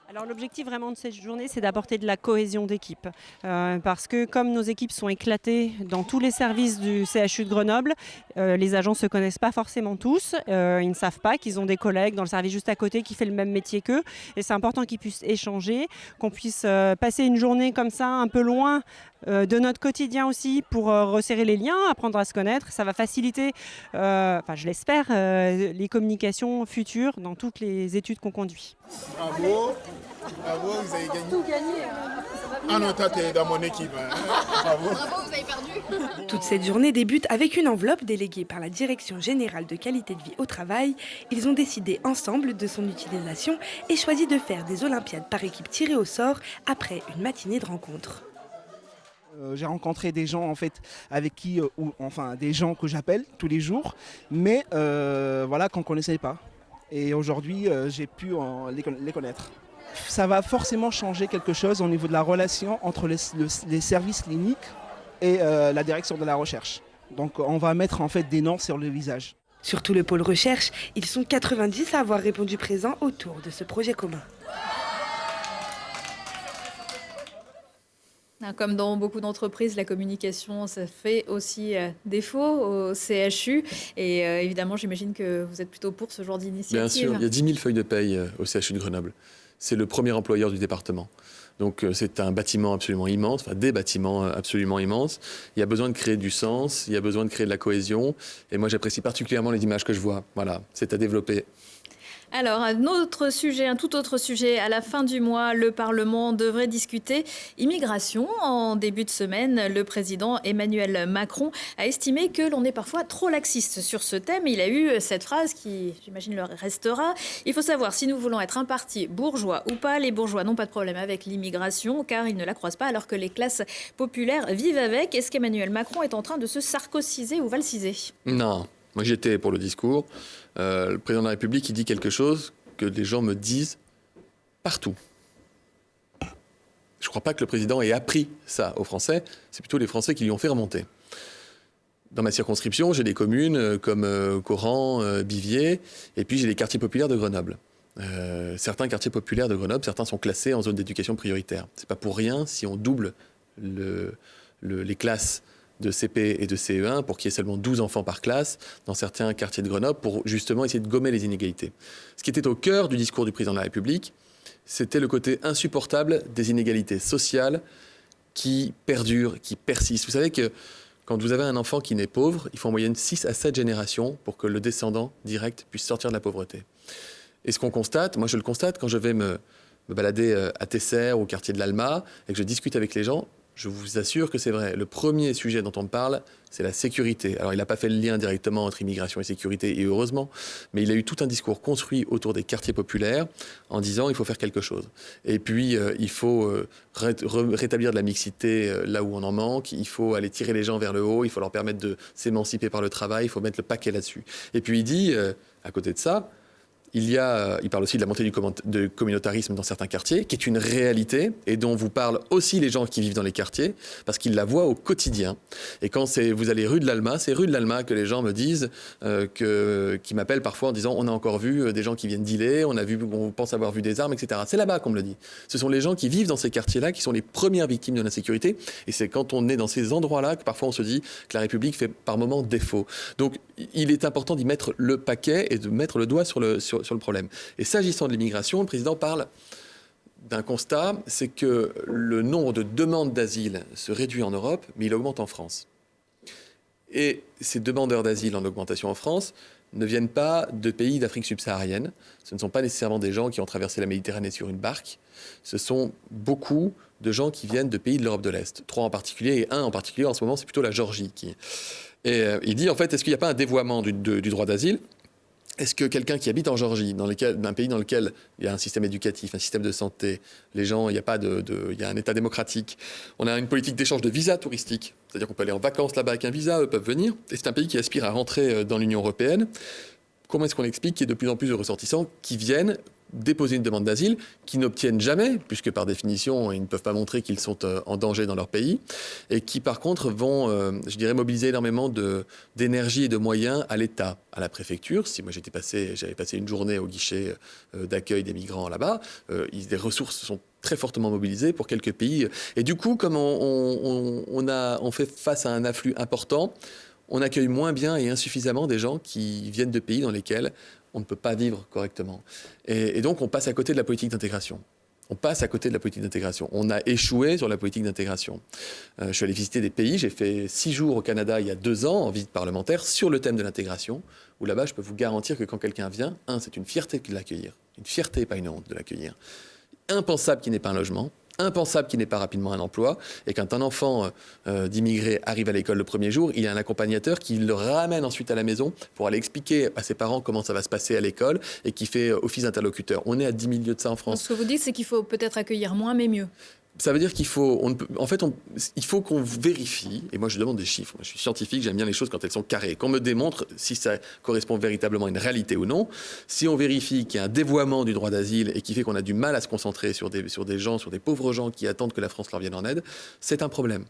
Alors l'objectif vraiment de cette journée, c'est d'apporter de la cohésion d'équipe. Parce que comme nos équipes sont éclatées dans tous les services du CHU de Grenoble, les agents ne se connaissent pas forcément tous. Ils ne savent pas qu'ils ont des collègues dans le service juste à côté qui fait le même métier qu'eux. Et c'est important qu'ils puissent échanger, qu'on puisse passer une journée comme ça, un peu loin de notre quotidien aussi, pour resserrer les liens, apprendre à se connaître. Ça va faciliter, je l'espère, les communications futures dans toutes les études qu'on conduit.
Bravo, vous avez gagné. Tout gagné. Ah non, toi, t'es dans mon équipe. Bravo.
Bravo, vous avez perdu.
Toute cette journée débute avec une enveloppe déléguée par la Direction générale de qualité de vie au travail. Ils ont décidé ensemble de son utilisation et choisi de faire des Olympiades par équipe tirées au sort après une matinée de rencontres.
J'ai rencontré des gens en fait avec qui, des gens que j'appelle tous les jours, mais qu'on ne connaissait pas. Et aujourd'hui, j'ai pu les connaître. Ça va forcément changer quelque chose au niveau de la relation entre les services cliniques et la direction de la recherche. Donc on va mettre en fait des noms sur le visage.
Surtout le pôle recherche, ils sont 90 à avoir répondu présent autour de ce projet commun.
Comme dans beaucoup d'entreprises, la communication, ça fait aussi défaut au CHU. Et évidemment, j'imagine que vous êtes plutôt pour ce genre d'initiative.
Bien sûr, il y a 10 000 feuilles de paye au CHU de Grenoble. C'est le premier employeur du département. Donc c'est un bâtiment absolument immense, enfin des bâtiments absolument immenses. Il y a besoin de créer du sens, il y a besoin de créer de la cohésion. Et moi, j'apprécie particulièrement les images que je vois. Voilà, c'est à développer.
Alors, un tout autre sujet. À la fin du mois, le Parlement devrait discuter immigration. En début de semaine, le président Emmanuel Macron a estimé que l'on est parfois trop laxiste sur ce thème. Il a eu cette phrase qui, j'imagine, le restera. Il faut savoir si nous voulons être un parti bourgeois ou pas. Les bourgeois n'ont pas de problème avec l'immigration car ils ne la croisent pas alors que les classes populaires vivent avec. Est-ce qu'Emmanuel Macron est en train de se sarkosiser ou valsiser ?
Non. Moi, j'étais pour le discours. Le président de la République, il dit quelque chose que les gens me disent partout. Je ne crois pas que le président ait appris ça aux Français. C'est plutôt les Français qui lui ont fait remonter. Dans ma circonscription, j'ai des communes comme Coran, Bivier, et puis j'ai les quartiers populaires de Grenoble. Certains quartiers populaires de Grenoble, certains sont classés en zone d'éducation prioritaire. Ce n'est pas pour rien si on double les classes de CP et de CE1 pour qu'il y ait seulement 12 enfants par classe dans certains quartiers de Grenoble pour justement essayer de gommer les inégalités. Ce qui était au cœur du discours du président de la République, c'était le côté insupportable des inégalités sociales qui perdurent, qui persistent. Vous savez que quand vous avez un enfant qui naît pauvre, il faut en moyenne 6 à 7 générations pour que le descendant direct puisse sortir de la pauvreté. Et ce qu'on constate, moi je le constate quand je vais me balader à Tesser, au quartier de l'Alma, et que je discute avec les gens, Je vous assure que c'est vrai. Le premier sujet dont on parle, c'est la sécurité. Alors, il n'a pas fait le lien directement entre immigration et sécurité, et heureusement, mais il a eu tout un discours construit autour des quartiers populaires en disant il faut faire quelque chose. Et puis, il faut rétablir de la mixité là où on en manque, il faut aller tirer les gens vers le haut, il faut leur permettre de s'émanciper par le travail, il faut mettre le paquet là-dessus. Et puis, il dit, à côté de ça, il parle aussi de la montée du communautarisme dans certains quartiers, qui est une réalité et dont vous parlent aussi les gens qui vivent dans les quartiers, parce qu'ils la voient au quotidien. Et quand vous allez rue de l'Alma, c'est rue de l'Alma que les gens me disent, qui m'appellent parfois en disant on a encore vu des gens qui viennent dealer, on pense avoir vu des armes, etc. C'est là-bas qu'on me le dit. Ce sont les gens qui vivent dans ces quartiers-là qui sont les premières victimes de l'insécurité. Et c'est quand on est dans ces endroits-là que parfois on se dit que la République fait par moments défaut. Donc il est important d'y mettre le paquet et de mettre le doigt sur le problème. Et s'agissant de l'immigration, le président parle d'un constat, c'est que le nombre de demandes d'asile se réduit en Europe, mais il augmente en France. Et ces demandeurs d'asile en augmentation en France ne viennent pas de pays d'Afrique subsaharienne. Ce ne sont pas nécessairement des gens qui ont traversé la Méditerranée sur une barque. Ce sont beaucoup de gens qui viennent de pays de l'Europe de l'Est. 3 en particulier, et 1 en particulier, en ce moment, c'est plutôt la Géorgie. Et il dit, en fait, est-ce qu'il n'y a pas un dévoiement du droit d'asile ? Est-ce que quelqu'un qui habite en Géorgie, d'un pays dans lequel il y a un système éducatif, un système de santé, les gens, il y a un État démocratique, on a une politique d'échange de visas touristiques, c'est-à-dire qu'on peut aller en vacances là-bas avec un visa, eux peuvent venir, et c'est un pays qui aspire à rentrer dans l'Union européenne. Comment est-ce qu'on explique qu'il y ait de plus en plus de ressortissants qui viennent déposer une demande d'asile, qui n'obtiennent jamais, puisque par définition, ils ne peuvent pas montrer qu'ils sont en danger dans leur pays, et qui par contre vont, mobiliser énormément d'énergie et de moyens à l'État, à la préfecture. Si moi j'avais passé une journée au guichet d'accueil des migrants là-bas, les ressources sont très fortement mobilisées pour quelques pays. Et du coup, comme on fait face à un afflux important, on accueille moins bien et insuffisamment des gens qui viennent de pays dans lesquels on ne peut pas vivre correctement. Et donc, on passe à côté de la politique d'intégration. On a échoué sur la politique d'intégration. Je suis allé visiter des pays. J'ai fait 6 jours au Canada il y a 2 ans en visite parlementaire sur le thème de l'intégration, où là-bas, je peux vous garantir que quand quelqu'un vient, c'est une fierté de l'accueillir. Une fierté, pas une honte de l'accueillir. Impensable qu'il n'ait pas un logement. Impensable qu'il n'ait pas rapidement un emploi, et quand un enfant d'immigré arrive à l'école le premier jour, il y a un accompagnateur qui le ramène ensuite à la maison pour aller expliquer à ses parents comment ça va se passer à l'école et qui fait office d'interlocuteur. On est à 10 000 lieues de ça en France.
Donc, ce que vous dites, c'est qu'il faut peut-être accueillir moins, mais mieux.
Ça veut dire qu'il faut, il faut qu'on vérifie, et moi je demande des chiffres, moi, je suis scientifique, j'aime bien les choses quand elles sont carrées, qu'on me démontre si ça correspond véritablement à une réalité ou non. Si on vérifie qu'il y a un dévoiement du droit d'asile et qui fait qu'on a du mal à se concentrer sur des pauvres gens qui attendent que la France leur vienne en aide, c'est un problème.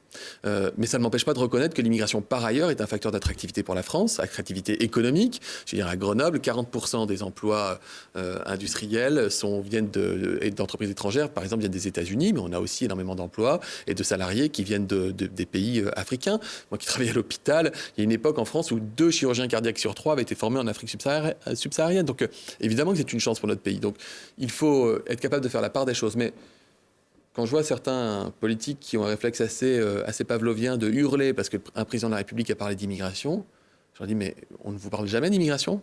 Mais ça ne m'empêche pas de reconnaître que l'immigration par ailleurs est un facteur d'attractivité pour la France, attractivité économique. Je veux dire, à Grenoble, 40% des emplois industriels viennent d'entreprises étrangères, par exemple viennent des États-Unis, mais on a aussi énormément d'emplois et de salariés qui viennent des pays africains. Moi qui travaillais à l'hôpital, il y a une époque en France où 2 chirurgiens cardiaques sur 3 avaient été formés en Afrique subsaharienne. Donc évidemment que c'est une chance pour notre pays. Donc il faut être capable de faire la part des choses. Mais quand je vois certains politiques qui ont un réflexe assez pavlovien de hurler parce qu'un président de la République a parlé d'immigration, je leur dis mais on ne vous parle jamais d'immigration ?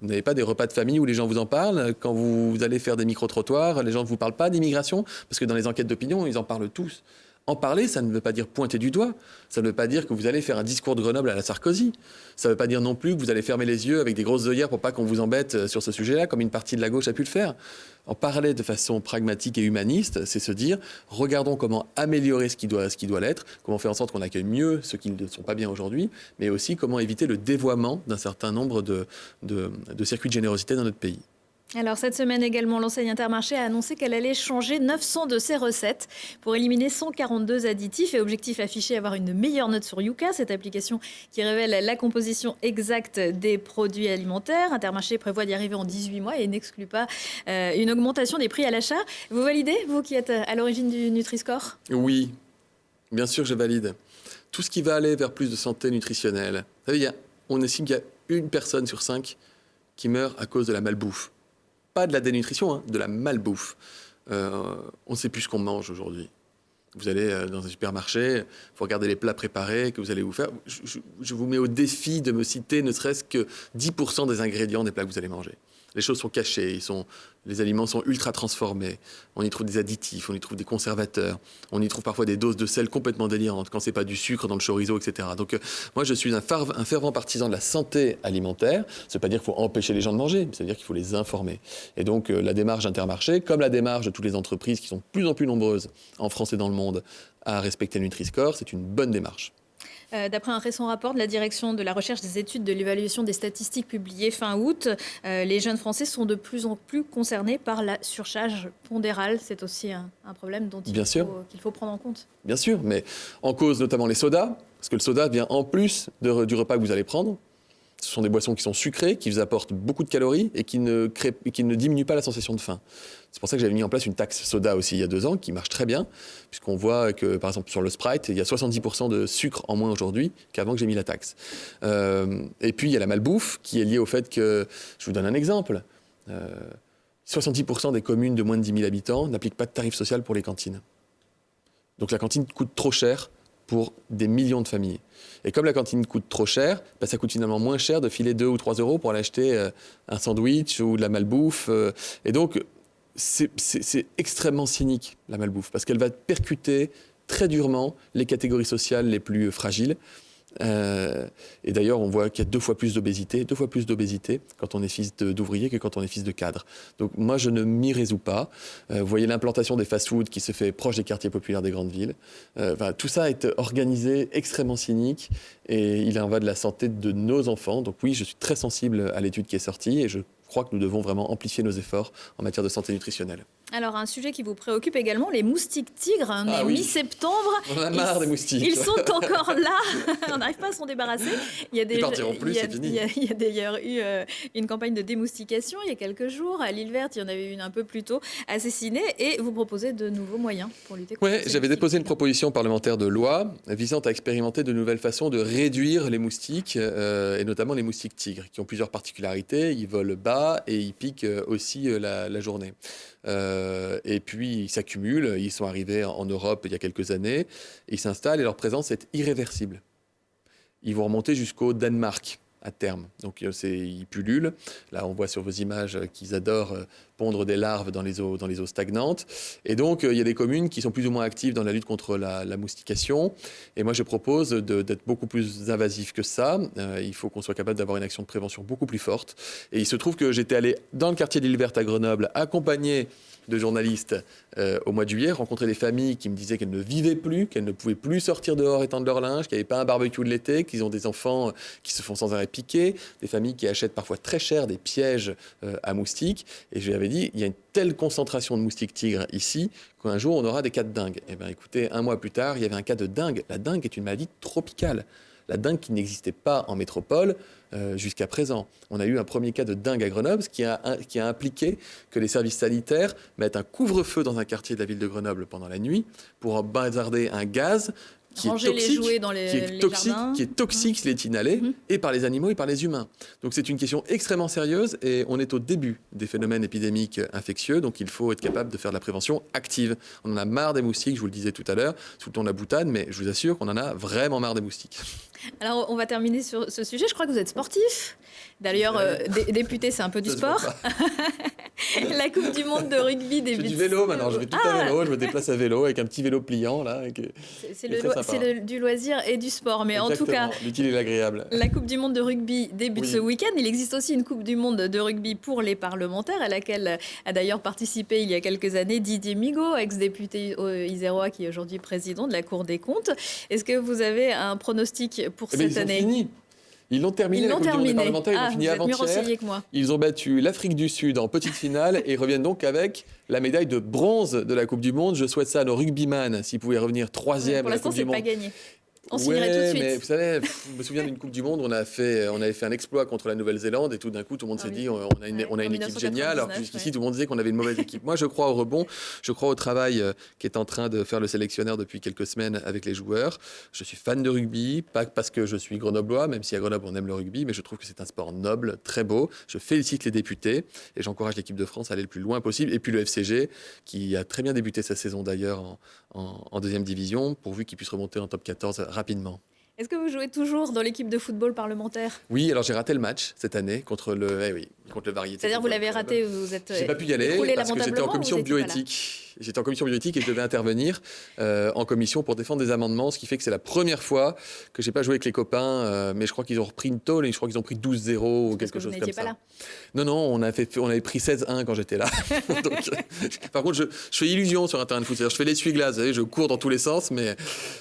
Vous n'avez pas des repas de famille où les gens vous en parlent? Quand vous allez faire des micro-trottoirs, les gens ne vous parlent pas d'immigration? Parce que dans les enquêtes d'opinion, ils en parlent tous. En parler, ça ne veut pas dire pointer du doigt. Ça ne veut pas dire que vous allez faire un discours de Grenoble à la Sarkozy. Ça ne veut pas dire non plus que vous allez fermer les yeux avec des grosses œillères pour pas qu'on vous embête sur ce sujet-là, comme une partie de la gauche a pu le faire. En parler de façon pragmatique et humaniste, c'est se dire, regardons comment améliorer ce qui doit l'être, comment faire en sorte qu'on accueille mieux ceux qui ne sont pas bien aujourd'hui, mais aussi comment éviter le dévoiement d'un certain nombre de circuits de générosité dans notre pays.
Alors cette semaine également, l'enseigne Intermarché a annoncé qu'elle allait changer 900 de ses recettes pour éliminer 142 additifs et objectif affiché, avoir une meilleure note sur Yuka, cette application qui révèle la composition exacte des produits alimentaires. Intermarché prévoit d'y arriver en 18 mois et n'exclut pas une augmentation des prix à l'achat. Vous validez, vous qui êtes à l'origine du Nutri-Score ?
Oui, bien sûr je valide. Tout ce qui va aller vers plus de santé nutritionnelle. Vous savez, on estime qu'il y a 1 personne sur 5 qui meurt à cause de la malbouffe. Pas de la dénutrition, de la malbouffe. On ne sait plus ce qu'on mange aujourd'hui. Vous allez dans un supermarché, vous regardez les plats préparés que vous allez vous faire. Je vous mets au défi de me citer ne serait-ce que 10% des ingrédients des plats que vous allez manger. Les choses sont cachées, les aliments sont ultra transformés. On y trouve des additifs, on y trouve des conservateurs, on y trouve parfois des doses de sel complètement délirantes quand c'est pas du sucre dans le chorizo, etc. Donc moi je suis un fervent partisan de la santé alimentaire. Ça veut pas dire qu'il faut empêcher les gens de manger, ça veut dire qu'il faut les informer. Et donc la démarche Intermarché, comme la démarche de toutes les entreprises qui sont de plus en plus nombreuses en France et dans le monde à respecter le Nutri-Score, c'est une bonne démarche.
D'après un récent rapport de la Direction de la recherche, des études, de l'évaluation des statistiques publié fin août, les jeunes Français sont de plus en plus concernés par la surcharge pondérale. C'est aussi un problème dont qu'il faut prendre en compte.
Bien sûr, mais en cause notamment les sodas, parce que le soda vient en plus du repas que vous allez prendre. Ce sont des boissons qui sont sucrées, qui vous apportent beaucoup de calories et qui ne diminuent pas la sensation de faim. C'est pour ça que j'avais mis en place une taxe soda aussi il y a 2 ans, qui marche très bien, puisqu'on voit que, par exemple, sur le Sprite, il y a 70% de sucre en moins aujourd'hui qu'avant que j'ai mis la taxe. Et puis, il y a la malbouffe, qui est liée au fait que, je vous donne un exemple, 70% des communes de moins de 10 000 habitants n'appliquent pas de tarif social pour les cantines. Donc la cantine coûte trop cher pour des millions de familles. Et comme la cantine coûte trop cher, ça coûte finalement moins cher de filer 2 ou 3 euros pour aller acheter un sandwich ou de la malbouffe. Et donc, c'est extrêmement cynique, la malbouffe, parce qu'elle va percuter très durement les catégories sociales les plus fragiles. Et d'ailleurs, on voit qu'il y a 2 fois plus d'obésité quand on est fils d'ouvrier que quand on est fils de cadre. Donc moi, je ne m'y résous pas. Vous voyez l'implantation des fast-foods qui se fait proche des quartiers populaires des grandes villes. Tout ça est organisé, extrêmement cynique, et il en va de la santé de nos enfants. Donc oui, je suis très sensible à l'étude qui est sortie, et je crois que nous devons vraiment amplifier nos efforts en matière de santé nutritionnelle.
Alors, un sujet qui vous préoccupe également, les moustiques tigres. On est mi-septembre.
On en a marre des moustiques.
Ils sont encore là. On n'arrive pas à s'en débarrasser.
Ils partiront plus, c'est fini.
Il y a d'ailleurs eu une campagne de démoustication il y a quelques jours. À l'île Verte, il y en avait une un peu plus tôt, assassinée. Et vous proposez de nouveaux moyens pour lutter contre ces
j'avais déposé une
moustiques.
proposition parlementaire de loi visant à expérimenter de nouvelles façons de réduire les moustiques, et notamment les moustiques tigres, qui ont plusieurs particularités. Ils volent bas et ils piquent aussi la journée. Et puis ils s'accumulent, ils sont arrivés en Europe il y a quelques années, ils s'installent et leur présence est irréversible. Ils vont remonter jusqu'au Danemark à terme. Donc ils pullulent. Là, on voit sur vos images qu'ils adorent pondre des larves dans les eaux stagnantes. Et donc, il y a des communes qui sont plus ou moins actives dans la lutte contre la moustication. Et moi, je propose d'être beaucoup plus invasif que ça. Il faut qu'on soit capable d'avoir une action de prévention beaucoup plus forte. Et il se trouve que j'étais allé dans le quartier de l'Île Verte à Grenoble, accompagné de journalistes au mois de juillet, rencontrer des familles qui me disaient qu'elles ne vivaient plus, qu'elles ne pouvaient plus sortir dehors étendre leur linge, qu'il n'y avait pas un barbecue de l'été, qu'ils ont des enfants qui se font sans arrêt piquer, des familles qui achètent parfois très cher des pièges à moustiques. Et je lui avais dit, il y a une telle concentration de moustiques tigres ici qu'un jour on aura des cas de dengue. Et bien écoutez, 1 mois plus tard, il y avait un cas de dengue. La dengue est une maladie tropicale. La dengue qui n'existait pas en métropole jusqu'à présent. On a eu un premier cas de dengue à Grenoble, ce qui a impliqué que les services sanitaires mettent un couvre-feu dans un quartier de la ville de Grenoble pendant la nuit pour bazarder un gaz qui
Ranger
est toxique,
les jouets dans les jardins.
Qui est toxique s'il est inhalé, et par les animaux et par les humains. Donc c'est une question extrêmement sérieuse, et on est au début des phénomènes épidémiques infectieux, donc il faut être capable de faire de la prévention active. On en a marre des moustiques, je vous le disais tout à l'heure, sous le ton de la boutade, mais je vous assure qu'on en a vraiment marre des moustiques.
Alors, on va terminer sur ce sujet. Je crois que vous êtes sportif. D'ailleurs, député, c'est un peu du sport. La Coupe du Monde de rugby débute.
Je fais du vélo maintenant, je vais tout à vélo, je me déplace à vélo avec un petit vélo pliant là.
C'est du loisir et du sport, mais
exactement,
en tout cas,
l'utile et l'agréable.
La Coupe du Monde de rugby débute ce week-end. Il existe aussi une Coupe du Monde de rugby pour les parlementaires, à laquelle a d'ailleurs participé il y a quelques années Didier Migaud, ex-député isérois qui est aujourd'hui président de la Cour des comptes. Est-ce que vous avez un pronostic pour cette année?
Fini. Ils l'ont terminé, la Coupe du Monde des parlementaires, ils l'ont fini avant-hier. Ils ont battu l'Afrique du Sud en petite finale et reviennent donc avec la médaille de bronze de la Coupe du Monde. Je souhaite ça à nos rugbyman, s'ils pouvaient revenir 3e à la Coupe du Monde.
Pour l'instant, c'est pas gagné. On signerait tout de suite.
Mais vous savez, je me souviens d'une Coupe du Monde, on avait fait un exploit contre la Nouvelle-Zélande et tout d'un coup, tout le monde s'est dit on a une équipe géniale, alors que jusqu'ici, tout le monde disait qu'on avait une mauvaise équipe. Moi, je crois au rebond, je crois au travail qu'est en train de faire le sélectionneur depuis quelques semaines avec les joueurs. Je suis fan de rugby, pas parce que je suis grenoblois, même si à Grenoble, on aime le rugby, mais je trouve que c'est un sport noble, très beau. Je félicite les députés et j'encourage l'équipe de France à aller le plus loin possible. Et puis le FCG, qui a très bien débuté sa saison d'ailleurs en 2e division, pourvu qu'il puisse remonter en top 14 rapidement.
Est-ce que vous jouez toujours dans l'équipe de football parlementaire?
Oui, alors j'ai raté le match cette année contre le Variété.
C'est-à-dire vous l'avez raté, vous êtes
J'ai pas pu y aller
écroulé
parce que j'étais en
lamentablement,
commission
vous étiez pas là?
bioéthique. J'étais en commission bioéthique et je devais intervenir en commission pour défendre des amendements, ce qui fait que c'est la première fois que j'ai pas joué avec les copains, mais je crois qu'ils ont repris une tôle et je crois qu'ils ont pris 12-0 ou quelque chose comme ça.
Pas là.
Non, on avait pris 16-1 quand j'étais là. Donc, par contre, je fais illusion sur un terrain de foot. C'est-à-dire, je fais l'essuie-glace, vous savez, je cours dans tous les sens, mais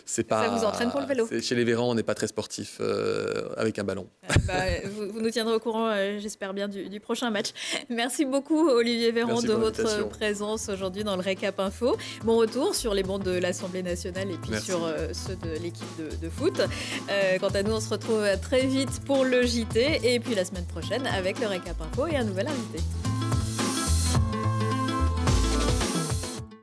c'est pas.
Ça vous entraîne pour le vélo?
Chez les Vérans, on n'est pas très sportif avec un ballon.
Vous nous tiendrez au courant, j'espère bien, du prochain match. Merci beaucoup, Olivier Véran, de votre présence aujourd'hui dans le Récap Info. Bon retour sur les bancs de l'Assemblée nationale et puis sur ceux de l'équipe de foot. Quant à nous, on se retrouve très vite pour le JT et puis la semaine prochaine avec le Récap Info et un nouvel invité.